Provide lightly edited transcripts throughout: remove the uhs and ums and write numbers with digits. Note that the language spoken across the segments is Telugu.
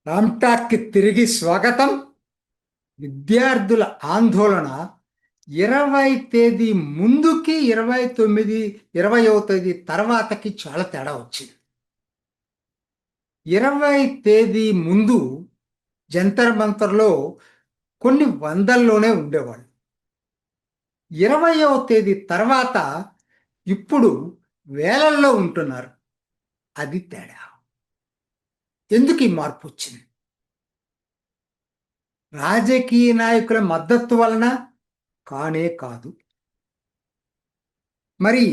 రామ్టాక్కి తిరిగి స్వాగతం. విద్యార్థుల ఆందోళన 20 తేదీ ముందుకి 29 20వ తేదీ తర్వాతకి చాలా తేడా వచ్చింది. 20 తేదీ ముందు జంతర్ మంతర్లో కొన్ని వందల్లోనే ఉండేవాళ్ళు. 20వ తేదీ తర్వాత ఇప్పుడు వేలల్లో ఉంటున్నారు. అది తేడా. ఎందుకు ఈ మార్పు వచ్చింది? రాజకీయ నాయకుల మద్దతు వలన కానే కాదు. మరి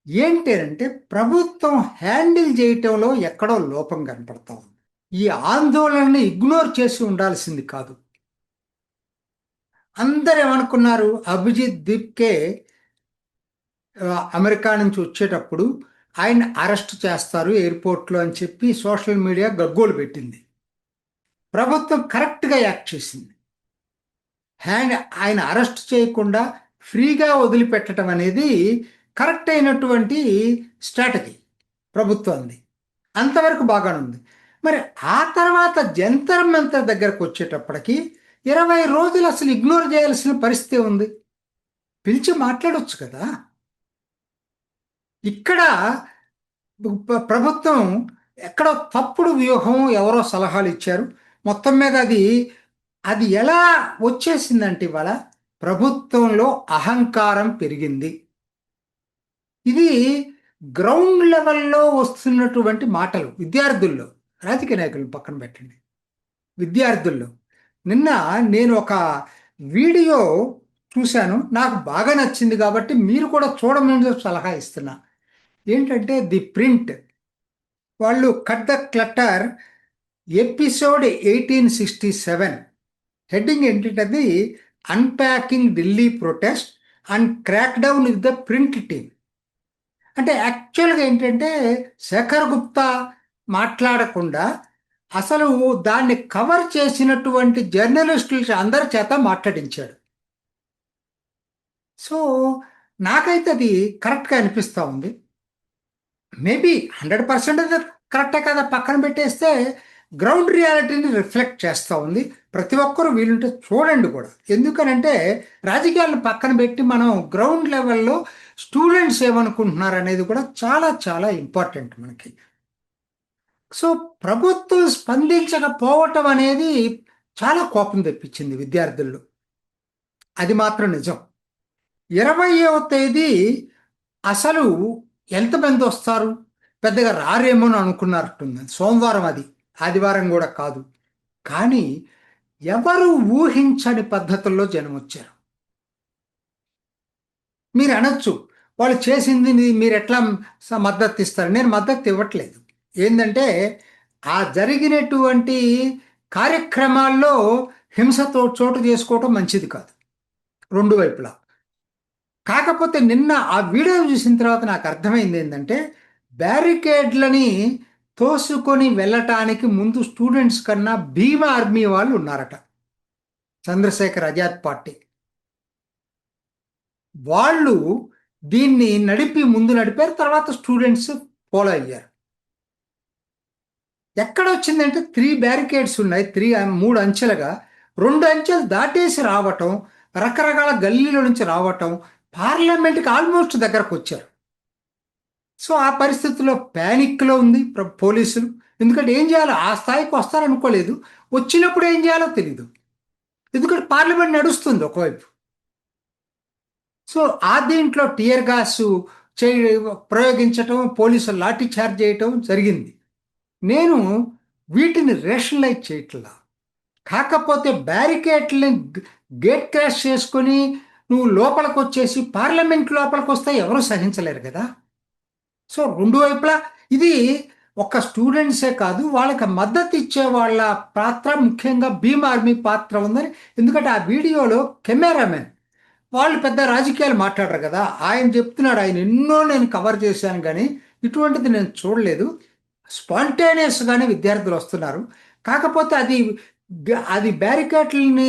ఏంటంటే ప్రభుత్వం హ్యాండిల్ చేయటంలో ఎక్కడో లోపం కనపడతా ఉంది. ఈ ఆందోళనని ఇగ్నోర్ చేసి ఉండాల్సింది కాదు. అందరు ఏమనుకున్నారు? అభిజిత్ దీప్కే అమెరికా నుంచి వచ్చేటప్పుడు ఆయన అరెస్ట్ చేస్తారు ఎయిర్పోర్ట్లో అని చెప్పి సోషల్ మీడియా గగ్గోలు పెట్టింది. ప్రభుత్వం కరెక్ట్గా యాక్ట్ చేసింది. ఆయన అరెస్ట్ చేయకుండా ఫ్రీగా వదిలిపెట్టడం అనేది కరెక్ట్ అయినటువంటి స్ట్రాటజీ ప్రభుత్వాన్ని. అంతవరకు బాగానే ఉంది. మరి ఆ తర్వాత జంతర్ మంతర్ దగ్గరకు వచ్చేటప్పటికి 20 రోజులు అసలు ఇగ్నోర్ చేయాల్సిన పరిస్థితి ఉంది. పిలిచి మాట్లాడవచ్చు కదా. ఇక్కడ ప్రభుత్వం ఎక్కడో తప్పుడు వ్యూహం, ఎవరో సలహాలు ఇచ్చారు. మొత్తం మీద అది ఎలా వచ్చేసిందంటే ఇవాళ ప్రభుత్వంలో అహంకారం పెరిగింది. ఇది గ్రౌండ్ లెవెల్లో వస్తున్నటువంటి మాటలు. విద్యార్థుల్లో, రాజకీయ నాయకులను పక్కన పెట్టండి, విద్యార్థుల్లో. నిన్న నేను ఒక వీడియో చూశాను, నాకు బాగా నచ్చింది కాబట్టి మీరు కూడా చూడమని సలహా ఇస్తున్నా. ఏంటంటే ది ప్రింట్ వాళ్ళు cut the clutter episode 1867 heading ఏంటంటే unpacking Delhi protest and crackdown with the print team. అంటే యాక్చువల్గా ఏంటంటే శేఖర్ గుప్తా మాట్లాడకుండా అసలు దాన్ని కవర్ చేసినటువంటి జర్నలిస్టులు అందరి చేత మాట్లాడించాడు. సో నాకైతే అది కరెక్ట్గా అనిపిస్తూ ఉంది. మేబీ 100% అది కరెక్టే కదా, పక్కన పెట్టేస్తే గ్రౌండ్ రియాలిటీని రిఫ్లెక్ట్ చేస్తూ ఉంది. ప్రతి ఒక్కరూ వీలుంటే చూడండి కూడా. ఎందుకనంటే రాజకీయాలను పక్కన పెట్టి మనం గ్రౌండ్ లెవెల్లో స్టూడెంట్స్ ఏమనుకుంటున్నారు అనేది కూడా చాలా చాలా ఇంపార్టెంట్ మనకి. సో ప్రభుత్వం స్పందించకపోవటం అనేది చాలా కోపం తెప్పించింది విద్యార్థుల్లో. అది మాత్రం నిజం. 20వ తేదీ అసలు ఎంతమంది వస్తారు, పెద్దగా రారేమో అని అనుకున్నట్టుంది. సోమవారం, అది ఆదివారం కూడా కాదు. కానీ ఎవరు ఊహించని పద్ధతుల్లో జనం వచ్చారు. మీరు అనొచ్చు వాళ్ళు చేసింది మీరు ఎట్లా మద్దతు ఇస్తారు. నేను మద్దతు ఇవ్వట్లేదు. ఏంటంటే ఆ జరిగినటువంటి కార్యక్రమాల్లో హింసతో చోటు చేసుకోవటం మంచిది కాదు రెండు వైపులా. కాకపోతే నిన్న ఆ వీడియో చూసిన తర్వాత నాకు అర్థమైంది ఏంటంటే బ్యారికేడ్లని తోసుకొని వెళ్ళటానికి ముందు స్టూడెంట్స్ కన్నా భీమ ఆర్మీ వాళ్ళు ఉన్నారట. చంద్రశేఖర్ ఆజాద్ పార్టీ వాళ్ళు దీన్ని ముందు నడిపారు, తర్వాత స్టూడెంట్స్ ఫాలో అయ్యారు. ఎక్కడొచ్చిందంటే 3 బ్యారికేడ్స్ ఉన్నాయి, 3 అంచెలుగా. 2 అంచెలు దాటేసి రావటం, రకరకాల గల్లీల నుంచి రావటం, పార్లమెంట్కి ఆల్మోస్ట్ దగ్గరకు వచ్చారు. సో ఆ పరిస్థితుల్లో ప్యానిక్లో ఉంది పోలీసులు. ఎందుకంటే ఏం చేయాలో ఆ స్థాయికి వస్తారనుకోలేదు, వచ్చినప్పుడు ఏం చేయాలో తెలీదు. ఎందుకంటే పార్లమెంట్ నడుస్తుంది ఒకవైపు. సో ఆ దీంట్లో టియర్ గ్యాస్ ప్రయోగించటం, పోలీసులు లాఠీ చార్జ్ చేయటం జరిగింది. నేను వీటిని రేషనలైజ్ చేయట్లా. కాకపోతే బ్యారికేడ్ని గేట్ క్రాష్ చేసుకొని నువ్వు లోపలికి వచ్చేసి పార్లమెంట్ లోపలికి వస్తే ఎవరూ సహించలేరు కదా. సో రెండు వైపులా ఇది ఒక స్టూడెంట్సే కాదు, వాళ్ళకి మద్దతు ఇచ్చే వాళ్ళ పాత్ర, ముఖ్యంగా భీమ్ ఆర్మీ పాత్ర ఉందని. ఎందుకంటే ఆ వీడియోలో కెమెరామెన్ వాళ్ళు పెద్ద రాజకీయాలు మాట్లాడరు కదా. ఆయన చెప్తున్నాడు, ఆయన ఎన్నో నేను కవర్ చేశాను కానీ ఇటువంటిది నేను చూడలేదు, స్పాంటేనియస్గానే విద్యార్థులు వస్తున్నారు. కాకపోతే అది బ్యారికేడ్లని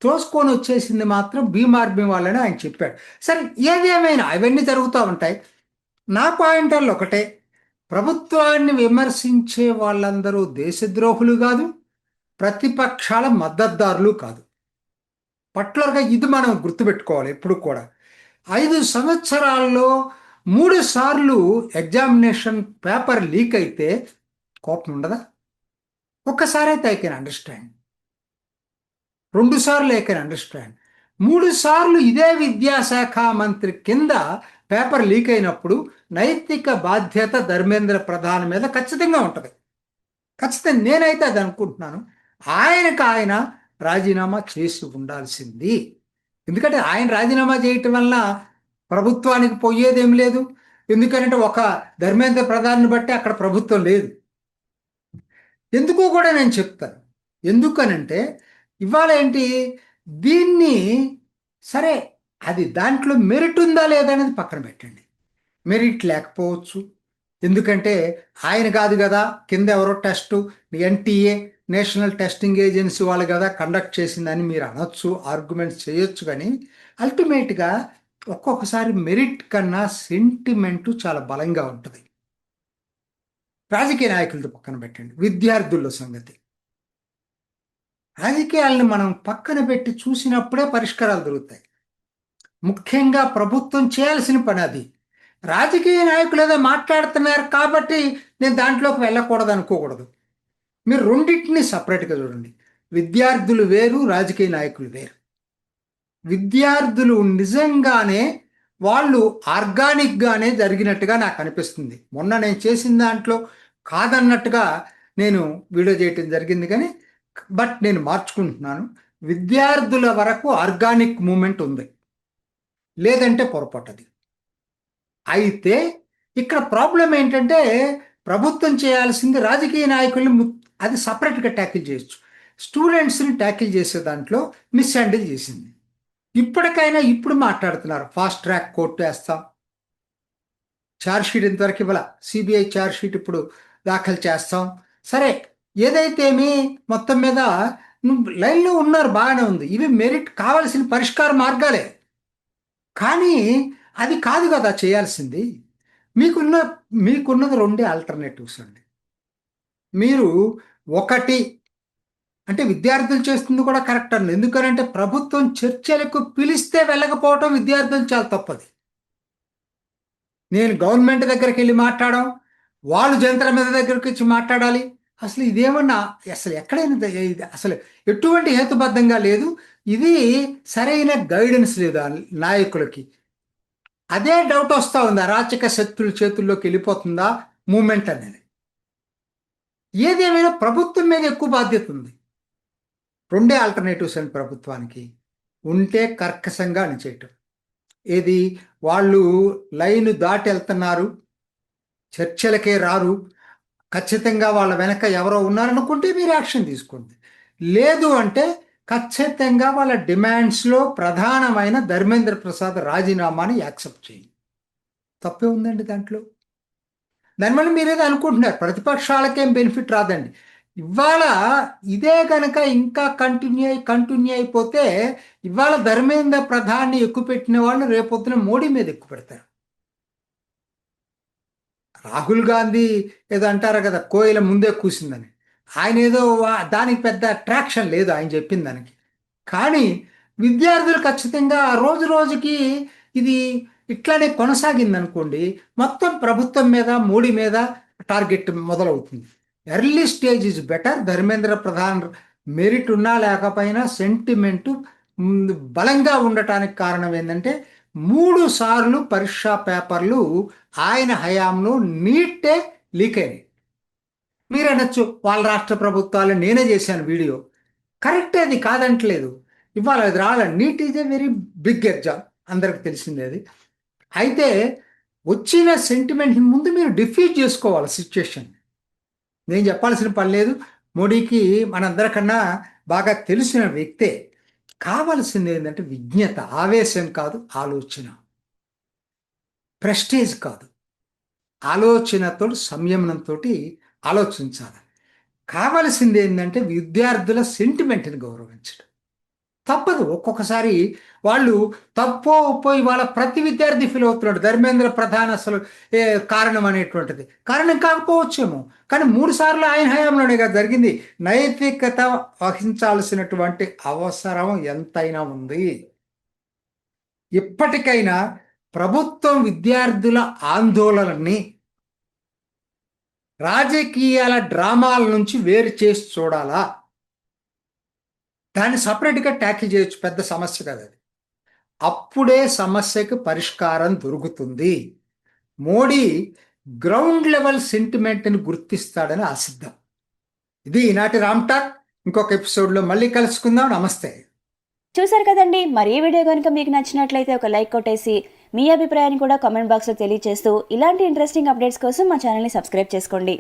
తోసుకొని వచ్చేసింది మాత్రం భీమ్ ఆర్మీ వాళ్ళని ఆయన చెప్పాడు. సరే, ఏదేమైనా అవన్నీ జరుగుతూ ఉంటాయి. నా పాయింట్ ఒకటే, ప్రభుత్వాన్ని విమర్శించే వాళ్ళందరూ దేశద్రోహులు కాదు, ప్రతిపక్షాల మద్దతుదారులు కాదు. పర్టికులర్గా ఇది మనం గుర్తుపెట్టుకోవాలి ఎప్పుడు కూడా. 5 సంవత్సరాల్లో 3 సార్లు ఎగ్జామినేషన్ పేపర్ లీక్ అయితే కోపం ఉండదా? ఒక్కసారి అయితే ఐ కెన్ అండర్స్టాండ్, 2 సార్లు ఐ కెన్ అండర్స్టాండ్, 3 సార్లు ఇదే విద్యాశాఖ మంత్రి కింద పేపర్ లీక్ అయినప్పుడు నైతిక బాధ్యత ధర్మేంద్ర ప్రధాన్ మీద ఖచ్చితంగా ఉంటుంది. ఖచ్చితంగా నేనైతే అది అనుకుంటున్నాను. ఆయన రాజీనామా చేసి ఉండాల్సింది. ఎందుకంటే ఆయన రాజీనామా చేయటం వల్ల ప్రభుత్వానికి పోయేదేం లేదు. ఎందుకంటే ఒక ధర్మేంద్ర ప్రధాన్ని బట్టి అక్కడ ప్రభుత్వం లేదు. ఎందుకో కూడా నేను చెప్తాను. ఎందుకనంటే ఇవాళ ఏంటి, దీన్ని సరే అది దాంట్లో మెరిట్ ఉందా లేదా అనేది పక్కన పెట్టండి. మెరిట్ లేకపోవచ్చు. ఎందుకంటే ఆయన కాదు కదా, కింద ఎవరో test NTA national testing agency వాళ్ళు కదా కండక్ట్ చేసిందని మీరు అనొచ్చు, ఆర్గ్యుమెంట్స్ చేయొచ్చు. కానీ అల్టిమేట్గా ఒక్కొక్కసారి మెరిట్ కన్నా సెంటిమెంటు చాలా బలంగా ఉంటుంది. రాజకీయ నాయకులతో పక్కన పెట్టండి, విద్యార్థుల సంగతి. రాజకీయాలను మనం పక్కన పెట్టి చూసినప్పుడే పరిష్కారాలు దొరుకుతాయి. ముఖ్యంగా ప్రభుత్వం చేయాల్సిన పని అది. రాజకీయ నాయకులు ఏదో మాట్లాడుతున్నారు కాబట్టి నేను దాంట్లోకి వెళ్ళకూడదు అనుకోకూడదు. మీరు రెండింటిని సపరేట్గా చూడండి. విద్యార్థులు వేరు, రాజకీయ నాయకులు వేరు. విద్యార్థులు నిజంగానే వాళ్ళు ఆర్గానిక్గానే జరిగినట్టుగా నాకు అనిపిస్తుంది. మొన్న నేను చేసిన దాంట్లో కాదన్నట్టుగా నేను వీడియో చేయటం జరిగింది, కానీ బట్ నేను మార్చుకుంటున్నాను. విద్యార్థుల వరకు ఆర్గానిక్ మూమెంట్ ఉంది, లేదంటే పొరపాటది. అయితే ఇక్కడ ప్రాబ్లం ఏంటంటే ప్రభుత్వం చేయాల్సింది రాజకీయ నాయకుల్ని అది సపరేట్గా ట్యాకిల్ చేయొచ్చు. స్టూడెంట్స్ని ట్యాకిల్ చేసే దాంట్లో మిస్ హ్యాండిల్ చేసింది. ఇప్పటికైనా ఇప్పుడు మాట్లాడుతున్నారు ఫాస్ట్ ట్రాక్ కోర్టు వేస్తాం, ఛార్జ్షీట్ ఇంతవరకు ఇవ్వాల, సిబిఐ ఛార్జ్షీట్ ఇప్పుడు దాఖలు చేస్తాం. సరే ఏదైతేమి మొత్తం మీద లైన్లో ఉన్నారు, బాగానే ఉంది. ఇవి మెరిట్ కావాల్సిన పరిష్కార మార్గాలే. కానీ అది కాదు కదా చేయాల్సింది. మీకున్నది 2 ఆల్టర్నేటివ్స్ అండి. మీరు ఒకటి అంటే విద్యార్థులు చేస్తుంది కూడా కరెక్ట్ అండి. ఎందుకనంటే ప్రభుత్వం చర్చలకు పిలిస్తే వెళ్ళకపోవటం విద్యార్థులు చాలా తప్పది. నేను గవర్నమెంట్ దగ్గరికి వెళ్ళి మాట్లాడడం, వాళ్ళు జంతర మీద దగ్గరికి వచ్చి మాట్లాడాలి. అసలు ఇదేమన్నా అసలు ఎక్కడైనా అసలు ఎటువంటి హేతుబద్ధంగా లేదు. ఇది సరైన గైడెన్స్ లేదు నాయకులకి. అదే డౌట్ వస్తూ ఉంది, అరాచక శక్తుల చేతుల్లోకి వెళ్ళిపోతుందా మూమెంట్ అనేది. ఏదేమైనా ప్రభుత్వం మీద ఎక్కువ బాధ్యత ఉంది. 2 ఆల్టర్నేటివ్స్ అండి ప్రభుత్వానికి. ఉంటే కర్కశంగా అణిచేయటం. ఏది, వాళ్ళు లైన్ దాటి వెళ్తున్నారు, చర్చలకే రారు, ఖచ్చితంగా వాళ్ళ వెనక ఎవరో ఉన్నారనుకుంటే మీరు యాక్షన్ తీసుకోండి. లేదు అంటే ఖచ్చితంగా వాళ్ళ డిమాండ్స్లో ప్రధానమైన ధర్మేంద్ర ప్రసాద్ రాజీనామాని యాక్సెప్ట్ చేయండి. తప్పే ఉందండి దాంట్లో. దానివల్ల మీరేదో అనుకుంటున్నారు, ప్రతిపక్షాలకేం బెనిఫిట్ రాదండి. ఇవాళ ఇదే కనుక ఇంకా కంటిన్యూ అయిపోతే ఇవాళ ధర్మేంద్ర ప్రధాన్ని ఎక్కువ పెట్టిన వాళ్ళు రేపొద్దున మోడీ మీద ఎక్కువ పెడతారు. రాహుల్ గాంధీ ఏదో అంటారు కదా, కోయిల ముందే కూసిందని. ఆయన ఏదో దానికి పెద్ద అట్రాక్షన్ లేదు ఆయన చెప్పిన దానికి. కానీ విద్యార్థులు ఖచ్చితంగా రోజు రోజుకి ఇది ఇట్లానే కొనసాగింది అనుకోండి, మొత్తం ప్రభుత్వం మీద మోడీ మీద టార్గెట్ మొదలవుతుంది. Early stage is better. Dharmendra Pradhan merit ఉన్నా లేకపోయినా సెంటిమెంటు బలంగా ఉండటానికి కారణం ఏంటంటే 3 సార్లు పరీక్షా పేపర్లు ఆయన హయాంలో నీటే లీక్ అయినాయి. మీరు అనొచ్చు వాళ్ళ రాష్ట్ర ప్రభుత్వాలు నేనే చేశాను వీడియో, కరెక్ట్, అది కాదంటలేదు. ఇవాళ అది రాలేదు. NEET is a very big exam, అందరికి తెలిసిందే అది. అయితే వచ్చిన సెంటిమెంట్ ముందు మీరు డిఫీట్ చేసుకోవాలి సిచ్యుయేషన్. నేను చెప్పాల్సిన పని లేదు, మోడీకి మనందరికన్నా బాగా తెలిసిన వ్యక్తే. కావాల్సింది ఏంటంటే విజ్ఞత, ఆవేశం కాదు, ఆలోచన, ప్రెస్టేజ్ కాదు, ఆలోచనతో సంయమనంతో ఆలోచించాలి. కావలసింది ఏంటంటే విద్యార్థుల సెంటిమెంట్ని గౌరవించడం తప్పదు. ఒక్కొక్కసారి వాళ్ళు తప్పో ఒప్పో ఇవాళ ప్రతి విద్యార్థి ఫీల్ అవుతున్నాడు. ధర్మేంద్ర ప్రధాన్ అసలు ఏ కారణం అనేటువంటిది. కారణం కాకపోవచ్చేమో. కానీ 3 సార్లు ఆయన హయాంలోనే కదా జరిగింది. నైతికత వహించాల్సినటువంటి అవసరం ఎంతైనా ఉంది. ఇప్పటికైనా ప్రభుత్వం విద్యార్థుల ఆందోళనని రాజకీయాల డ్రామాల నుంచి వేరు చేసి చూడాలా? దాన్ని సపరేట్‌గా ట్యాకిల్ చేయొచ్చు. పెద్ద సమస్య కాదు అది. అప్పుడే సమస్యకు పరిష్కారం దొరుకుతుంది. మోడీ గ్రౌండ్ లెవెల్ సెంటిమెంట్‌ని గుర్తిస్తాడని ఆశిద్దాం. ఇది ఈనాటి రామ్ టాక్. ఇంకొక ఎపిసోడ్‌లో మళ్ళీ కలుసుకుందాం. నమస్తే. చూసారు కదండి. మరి ఈ వీడియో కనుక మీకు నచ్చినట్లయితే ఒక లైక్ కొట్టేసి మీ అభిప్రాయాన్ని కూడా కామెంట్ బాక్స్లో తెలియజేస్తూ ఇలాంటి ఇంట్రెస్టింగ్ అప్డేట్స్ కోసం మా ఛానల్ని సబ్స్క్రైబ్ చేసుకోండి.